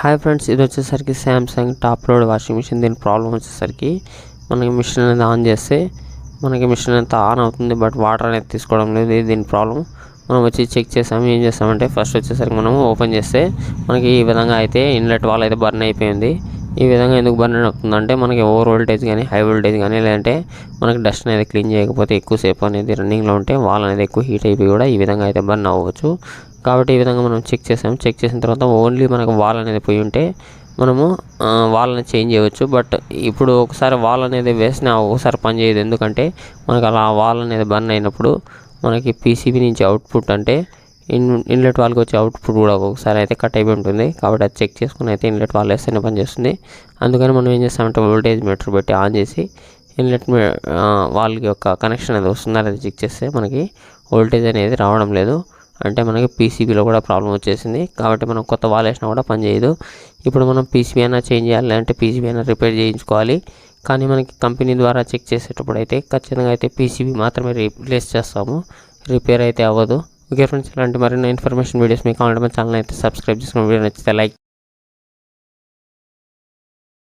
Hi friends, ఇది వచ్చేసరికి Samsung top load washing machine. దీని ప్రాబ్లం వచ్చేసరికి మనకి మిషన్ అనేది ఆన్ చేస్తే మనకి మిషన్ అంతా ఆన్ అవుతుంది, బట్ వాటర్ అనేది తీసుకోవడం లేదు. ఇది దీని ప్రాబ్లం. మనం వచ్చి చెక్ చేసాము. ఏం చేస్తామంటే ఫస్ట్ వచ్చేసరికి మనం ఓపెన్ చేస్తే మనకి ఈ విధంగా అయితే ఇన్లెట్ వాల్ అయితే బర్న్ అయిపోయింది. ఈ విధంగా ఎందుకు బర్న్ అవుతుందంటే మనకి ఓవర్ వోల్టేజ్ కానీ హై వోల్టేజ్ కానీ లేదంటే మనకి డస్ట్ అనేది క్లీన్ చేయకపోతే ఎక్కువసేపు అనేది రన్నింగ్లో ఉంటే వాల్ అనేది ఎక్కువ హీట్ అయిపోయి కూడా ఈ విధంగా అయితే బర్న్ అవ్వచ్చు. కాబట్టి ఈ విధంగా మనం చెక్ చేసాము. చెక్ చేసిన తర్వాత ఓన్లీ మనకు వాల్ అనేది పోయి ఉంటే మనము వాల్ అనేది చేంజ్ చేయవచ్చు. బట్ ఇప్పుడు ఒకసారి వాల్ అనేది వేసినా ఒకసారి పని చేయదు. ఎందుకంటే మనకు అలా వాల్ అనేది బర్న్ అయినప్పుడు మనకి పీసీబీ నుంచి అవుట్పుట్ అంటే ఇన్లెట్ వాల్కి వచ్చే అవుట్పుట్ కూడా ఒకసారి అయితే కట్ అయిపోయి ఉంటుంది. కాబట్టి అది చెక్ చేసుకుని అయితే ఇన్లెట్ వాల్ వేస్తేనే పని చేస్తుంది. అందుకని మనం ఏం చేస్తామంటే వోల్టేజ్ మీటర్ పెట్టి ఆన్ చేసి ఇన్లెట్ వాల్కి యొక్క కనెక్షన్ అనేది వస్తుందా అది చెక్ చేస్తే మనకి వోల్టేజ్ అనేది రావడం లేదు. అంటే మనకి పీసీబీలో కూడా ప్రాబ్లం వచ్చేసింది. కాబట్టి మనం కొత్త వాల్ వేసినా కూడా పని చేయదు. ఇప్పుడు మనం పీసీబీ అయినా చేంజ్ చేయాలి, అంటే పీసీబీ అయినా రిపేర్ చేయించుకోవాలి. కానీ మనకి కంపెనీ ద్వారా చెక్ చేసేటప్పుడు అయితే ఖచ్చితంగా అయితే పీసీబీ మాత్రమే రీప్లేస్ చేస్తాము, రిపేర్ అయితే అవ్వదు. ఓకే ఫ్రెండ్స్, ఇలాంటి మరిన్ని ఇన్ఫర్మేషన్ వీడియోస్ మీకు కావాలంటే మన ఛానల్ అయితే సబ్స్క్రైబ్ చేసుకుని వీడియో నచ్చితే లైక్